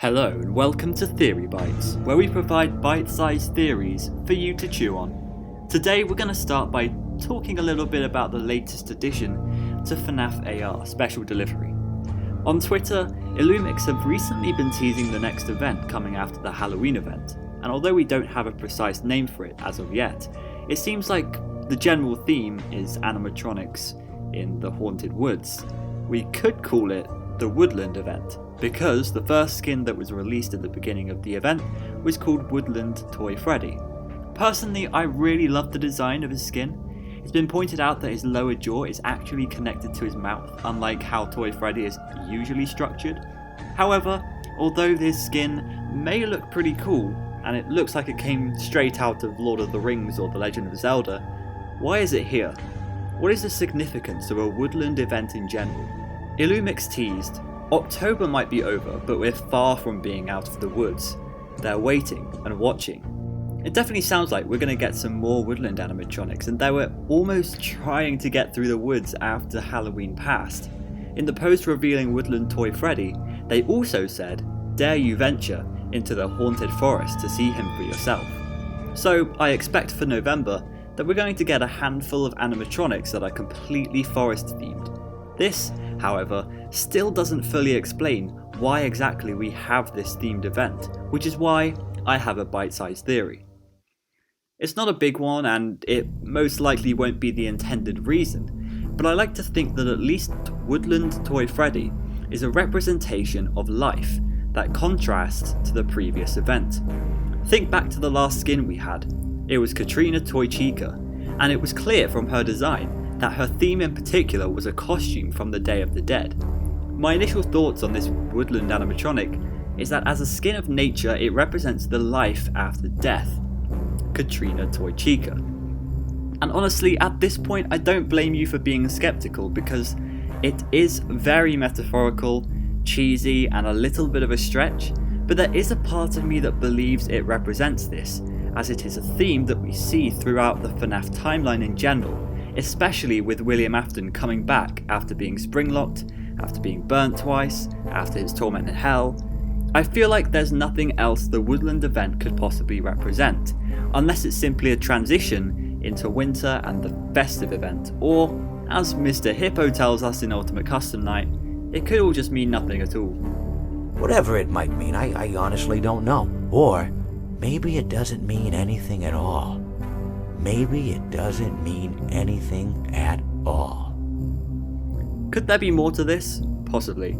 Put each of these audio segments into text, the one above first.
Hello and welcome to Theory Bites, where we provide bite-sized theories for you to chew on. Today we're going to start by talking a little bit about the latest addition to FNAF AR Special Delivery. On Twitter, Illumix have recently been teasing the next event coming after the Halloween event, and although we don't have a precise name for it as of yet, it seems like the general theme is animatronics in the haunted woods. We could call it the Woodland event, because the first skin that was released at the beginning of the event was called Woodland Toy Freddy. Personally, I really love the design of his skin. It's been pointed out that his lower jaw is actually connected to his mouth, unlike how Toy Freddy is usually structured. However, although this skin may look pretty cool, and it looks like it came straight out of Lord of the Rings or The Legend of Zelda, why is it here? What is the significance of a Woodland event in general? Illumix teased, October might be over, but we're far from being out of the woods. They're waiting and watching. It definitely sounds like we're going to get some more Woodland animatronics, and they were almost trying to get through the woods after Halloween passed. In the post revealing Woodland Toy Freddy, they also said, dare you venture into the haunted forest to see him for yourself. So I expect for November that we're going to get a handful of animatronics that are completely forest themed. This, however, still doesn't fully explain why exactly we have this themed event, which is why I have a bite-sized theory. It's not a big one, and it most likely won't be the intended reason, but I like to think that at least Woodland Toy Freddy is a representation of life that contrasts to the previous event. Think back to the last skin we had. It was Katrina Toy Chica, and it was clear from her design that her theme in particular was a costume from the Day of the Dead. My initial thoughts on this Woodland animatronic is that as a skin of nature it represents the life after death, Katrina Toy Chica. And honestly, at this point I don't blame you for being skeptical, because it is very metaphorical, cheesy and a little bit of a stretch, but there is a part of me that believes it represents this, as it is a theme that we see throughout the FNAF timeline in general, especially with William Afton coming back after being spring-locked, after being burnt twice, after his torment in hell. I feel like there's nothing else the Woodland event could possibly represent, unless it's simply a transition into winter and the festive event, or, as Mr. Hippo tells us in Ultimate Custom Night, it could all just mean nothing at all. Whatever it might mean, I honestly don't know. Or maybe it doesn't mean anything at all. Maybe it doesn't mean anything at all. Could there be more to this? Possibly.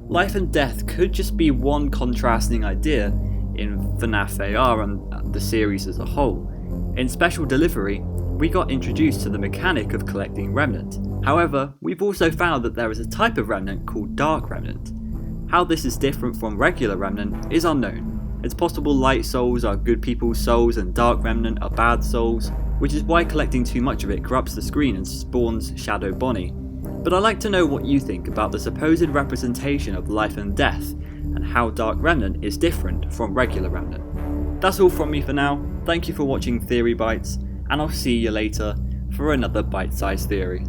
Life and death could just be one contrasting idea in FNAF AR and the series as a whole. In Special Delivery, we got introduced to the mechanic of collecting Remnant. However, we've also found that there is a type of Remnant called Dark Remnant. How this is different from regular Remnant is unknown. It's possible light souls are good people's souls and dark remnant are bad souls, which is why collecting too much of it corrupts the screen and spawns Shadow Bonnie. But I'd like to know what you think about the supposed representation of life and death, and how dark remnant is different from regular remnant. That's all from me for now. Thank you for watching Theory Bites, and I'll see you later for another bite-sized theory.